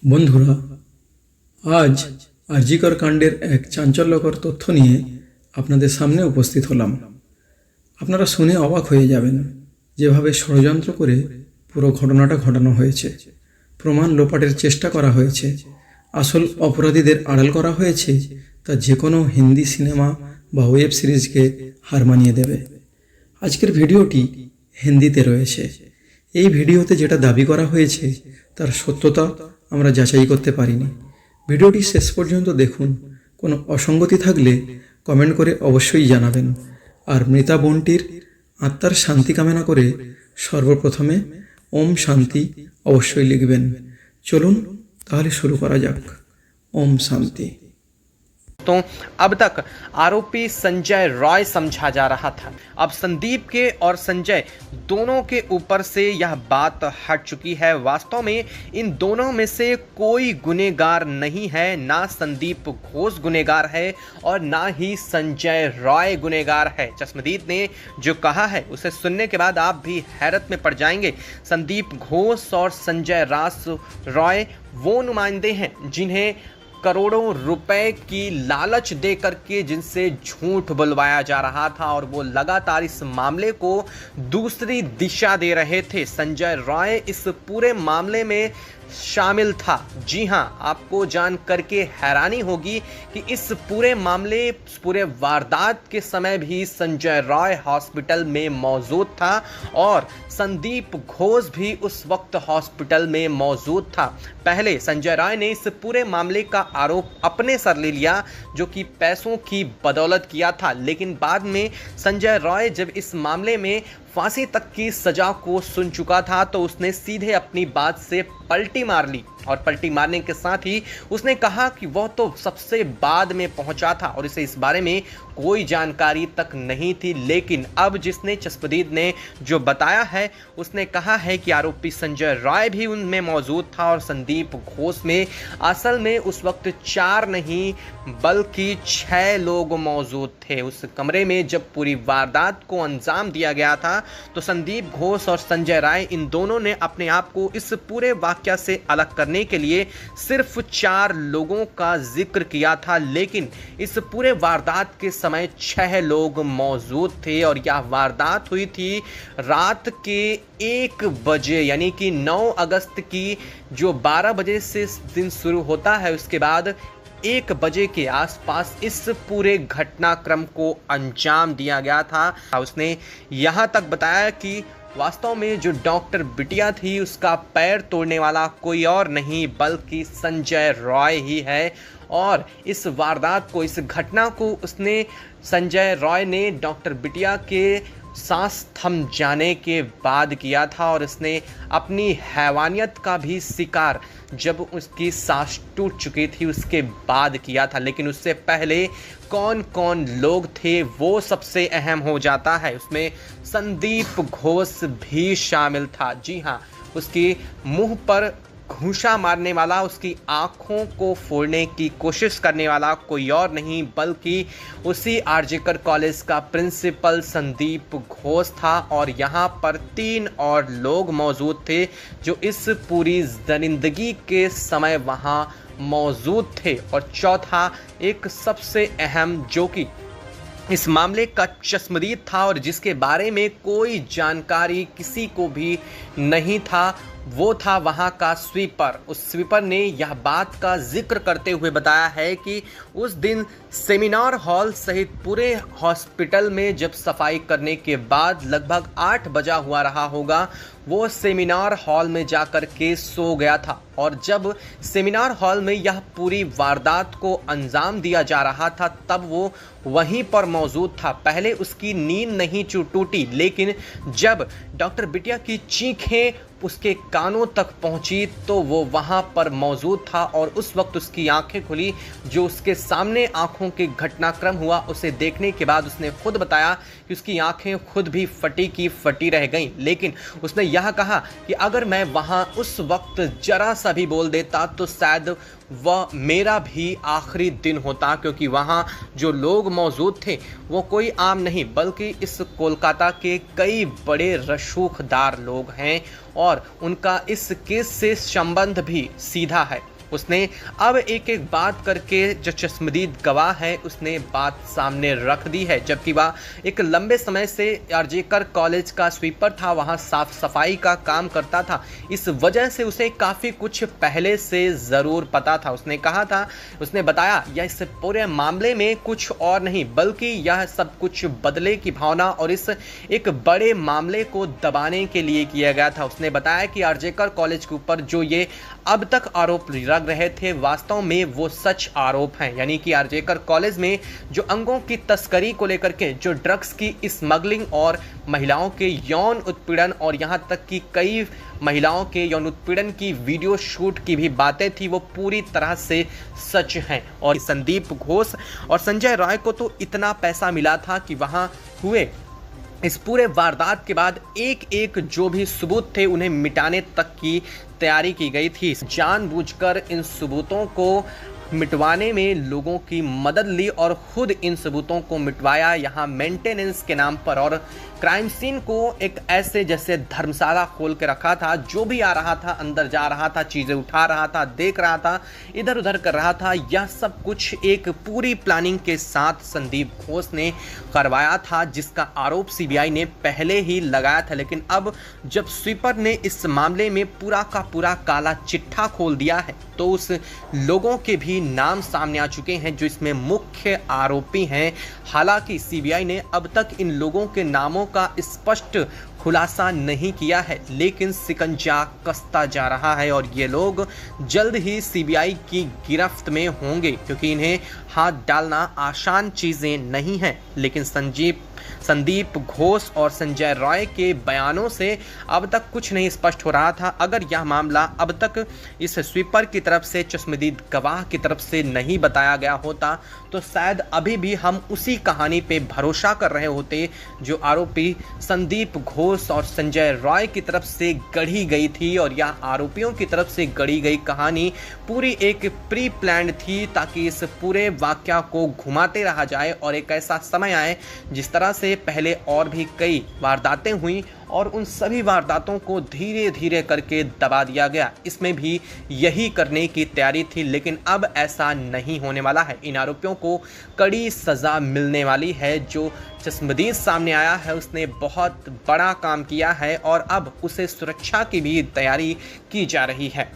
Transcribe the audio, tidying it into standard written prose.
বন্ধুরা, আজ আরজিকর কাণ্ডের এক চাঞ্চল্যকর তথ্য নিয়ে আপনাদের সামনে উপস্থিত হলাম। আপনারা শুনে অবাক হয়ে যাবেন যেভাবে ষড়যন্ত্র করে পুরো ঘটনাটা ঘটানো হয়েছে। প্রমাণ লোপাটের চেষ্টা করা হয়েছে, আসল অপরাধীদের আড়াল করা হয়েছে, তা যে কোনো হিন্দি সিনেমা বা ওয়েব সিরিজকে হার মানিয়ে দেবে। আজকের ভিডিওটি হিন্দিতে রয়েছে। এই ভিডিওতে যেটা দাবি করা হয়েছে তার সত্যতা আমরা যাচাই করতে পারিনি। ভিডিওটি শেষ পর্যন্ত দেখুন। কোনো অসঙ্গতি থাকলে কমেন্ট করে অবশ্যই জানাবেন। আর মৃতা বোনটির আত্মার শান্তি কামনা করে সর্বপ্রথমে ওম শান্তি অবশ্যই লিখবেন। চলুন তাহলে শুরু করা যাক। ওম শান্তি। तो अब तक आरोपी संजय रॉय समझा जा रहा था। अब संदीप के और संजय दोनों के ऊपर से यह बात हट चुकी है। वास्तव में इन दोनों में से कोई गुनहगार नहीं है। ना संदीप घोष गुनहगार है और ना ही संजय रॉय गुनहगार है। चश्मदीद ने जो कहा है उसे सुनने के बाद आप भी हैरत में पड़ जाएंगे। संदीप घोष और संजय रॉय वो नुमाइंदे हैं जिन्हें करोड़ों रुपए की लालच दे करके जिनसे झूठ बुलवाया जा रहा था और वो लगातार इस मामले को दूसरी दिशा दे रहे थे। संजय रॉय इस पूरे मामले में शामिल था। जी हां, आपको जान करके हैरानी होगी कि इस पूरे मामले, पूरे वारदात के समय भी संजय रॉय हॉस्पिटल में मौजूद था और संदीप घोष भी उस वक्त हॉस्पिटल में मौजूद था। पहले संजय रॉय ने इस पूरे मामले का आरोप अपने सर ले लिया, जो कि पैसों की बदौलत किया था। लेकिन बाद में संजय रॉय जब इस मामले में फांसी तक की सजा को सुन चुका था तो उसने सीधे अपनी बात से पलटी मार ली और पलटी मारने के साथ ही उसने कहा कि वह तो सबसे बाद में पहुंचा था और इसे इस बारे में कोई जानकारी तक नहीं थी। लेकिन अब जिसने चश्मदीद ने जो बताया है उसने कहा है कि आरोपी संजय रॉय भी उनमें मौजूद था और संदीप घोष में असल में उस वक्त 4 नहीं बल्कि 6 लोग मौजूद थे। उस कमरे में जब पूरी वारदात को अंजाम दिया गया था तो संदीप घोष और संजय रॉय इन दोनों ने अपने आप को इस पूरे वाकया से अलग करने के लिए सिर्फ 4 लोगों का जिक्र किया था। लेकिन इस पूरे वारदात के समय 6 लोग मौजूद थे और यह वारदात हुई थी रात के 1 बजे, यानी कि 9 अगस्त की जो 12 बजे से दिन शुरू होता है उसके बाद 1 बजे के आसपास इस पूरे घटनाक्रम को अंजाम दिया गया था। उसने यहाँ तक बताया कि वास्तव में जो डॉक्टर बिटिया थी उसका पैर तोड़ने वाला कोई और नहीं बल्कि संजय रॉय ही है। और इस वारदात को, इस घटना को उसने, संजय रॉय ने डॉक्टर बिटिया के सांस थम जाने के बाद किया था और उसने अपनी हैवानियत का भी शिकार जब उसकी सांस टूट चुकी थी उसके बाद किया था। लेकिन उससे पहले कौन कौन लोग थे वो सबसे अहम हो जाता है। उसमें संदीप घोष भी शामिल था। जी हाँ, उसकी मुंह पर घूंसा मारने वाला, उसकी आंखों को फोड़ने की कोशिश करने वाला कोई और नहीं बल्कि उसी आरजीकर कॉलेज का प्रिंसिपल संदीप घोष था। और यहाँ पर 3 और लोग मौजूद थे जो इस पूरी दरिंदगी के समय वहाँ मौजूद थे। और चौथा एक सबसे अहम जो कि इस मामले का चश्मदीद था और जिसके बारे में कोई जानकारी किसी को भी नहीं था, वो था वहाँ का स्वीपर। उस स्वीपर ने यह बात का जिक्र करते हुए बताया है कि उस दिन सेमिनार हॉल सहित पूरे हॉस्पिटल में जब सफाई करने के बाद लगभग 8 बजा हुआ रहा होगा, वो सेमिनार हॉल में जाकर के सो गया था। और जब सेमिनार हॉल में यह पूरी वारदात को अंजाम दिया जा रहा था तब वो वहीं पर मौजूद था। पहले उसकी नींद नहीं टूटी, लेकिन जब डॉक्टर बिटिया की चीखें उसके कानों तक पहुंची तो वो वहां पर मौजूद था और उस वक्त उसकी आंखें खुली। जो उसके सामने आंखों के घटनाक्रम हुआ उसे देखने के बाद उसने खुद बताया कि उसकी आंखें खुद भी फटी की फटी रह गईं। लेकिन उसने यह कहा कि अगर मैं वहां उस वक्त जरा सा भी बोल देता तो शायद वह मेरा भी आखिरी दिन होता, क्योंकि वहाँ जो लोग मौजूद थे वो कोई आम नहीं बल्कि इस कोलकाता के कई बड़े रसूखदार लोग हैं और उनका इस केस से संबंध भी सीधा है। उसने अब एक एक बात करके जो चश्मदीद गवाह है उसने बात सामने रख दी है। जबकि वह एक लंबे समय से आरजेकर कॉलेज का स्वीपर था, वहाँ साफ सफाई का काम करता था, इस वजह से उसे काफ़ी कुछ पहले से ज़रूर पता था। उसने कहा था, उसने बताया यह इस पूरे मामले में कुछ और नहीं बल्कि यह सब कुछ बदले की भावना और इस एक बड़े मामले को दबाने के लिए किया गया था। उसने बताया कि आरजेकर कॉलेज के ऊपर जो ये अब तक आरोप लग रहे थे वास्तव में वो सच आरोप हैं, यानी कि आरजेकर कॉलेज में जो अंगों की तस्करी को लेकर के, जो ड्रग्स की स्मगलिंग और महिलाओं के यौन उत्पीड़न और यहाँ तक कि कई महिलाओं के यौन उत्पीड़न की वीडियो शूट की भी बातें थी, वो पूरी तरह से सच हैं। और संदीप घोष और संजय रॉय को तो इतना पैसा मिला था कि वहाँ हुए इस पूरे वारदात के बाद एक एक जो भी सबूत थे उन्हें मिटाने तक की तैयारी की गई थी। जानबूझकर इन सबूतों को मिटवाने में लोगों की मदद ली और खुद इन सबूतों को मिटवाया यहाँ मेंटेनेंस के नाम पर, और क्राइम सीन को एक ऐसे जैसे धर्मशाला खोल के रखा था। जो भी आ रहा था अंदर जा रहा था, चीज़ें उठा रहा था, देख रहा था, इधर उधर कर रहा था। यह सब कुछ एक पूरी प्लानिंग के साथ संदीप घोष ने करवाया था, जिसका आरोप सीबीआई ने पहले ही लगाया था। लेकिन अब जब स्वीपर ने इस मामले में पूरा का पूरा काला चिट्ठा खोल दिया है तो उस लोगों के भी नाम सामने आ चुके हैं जो इसमें मुख्य आरोपी हैं। हालांकि सीबीआई ने अब तक इन लोगों के नामों का स्पष्ट खुलासा नहीं किया है, लेकिन शिकंजा कसता जा रहा है और ये लोग जल्द ही सीबीआई की गिरफ्त में होंगे, क्योंकि इन्हें हाथ डालना आसान चीज़ें नहीं हैं। लेकिन संदीप घोष और संजय रॉय के बयानों से अब तक कुछ नहीं स्पष्ट हो रहा था। अगर यह मामला अब तक इस स्वीपर की तरफ से, चश्मदीद गवाह की तरफ से नहीं बताया गया होता तो शायद अभी भी हम उसी कहानी पे भरोसा कर रहे होते जो आरोपी संदीप घोष और संजय रॉय की तरफ से गढ़ी गई थी। और यह आरोपियों की तरफ से गढ़ी गई कहानी पूरी एक प्री प्लान्ड थी, ताकि इस पूरे वाकया को घुमाते रहा जाए और एक ऐसा समय आए जिस तरह से पहले और भी कई वारदातें हुई और उन सभी वारदातों को धीरे धीरे करके दबा दिया गया। इसमें भी यही करने की तैयारी थी, लेकिन अब ऐसा नहीं होने वाला है। इन आरोपियों को कड़ी सज़ा मिलने वाली है। जो चश्मदीद सामने आया है उसने बहुत बड़ा काम किया है और अब उसे सुरक्षा की भी तैयारी की जा रही है।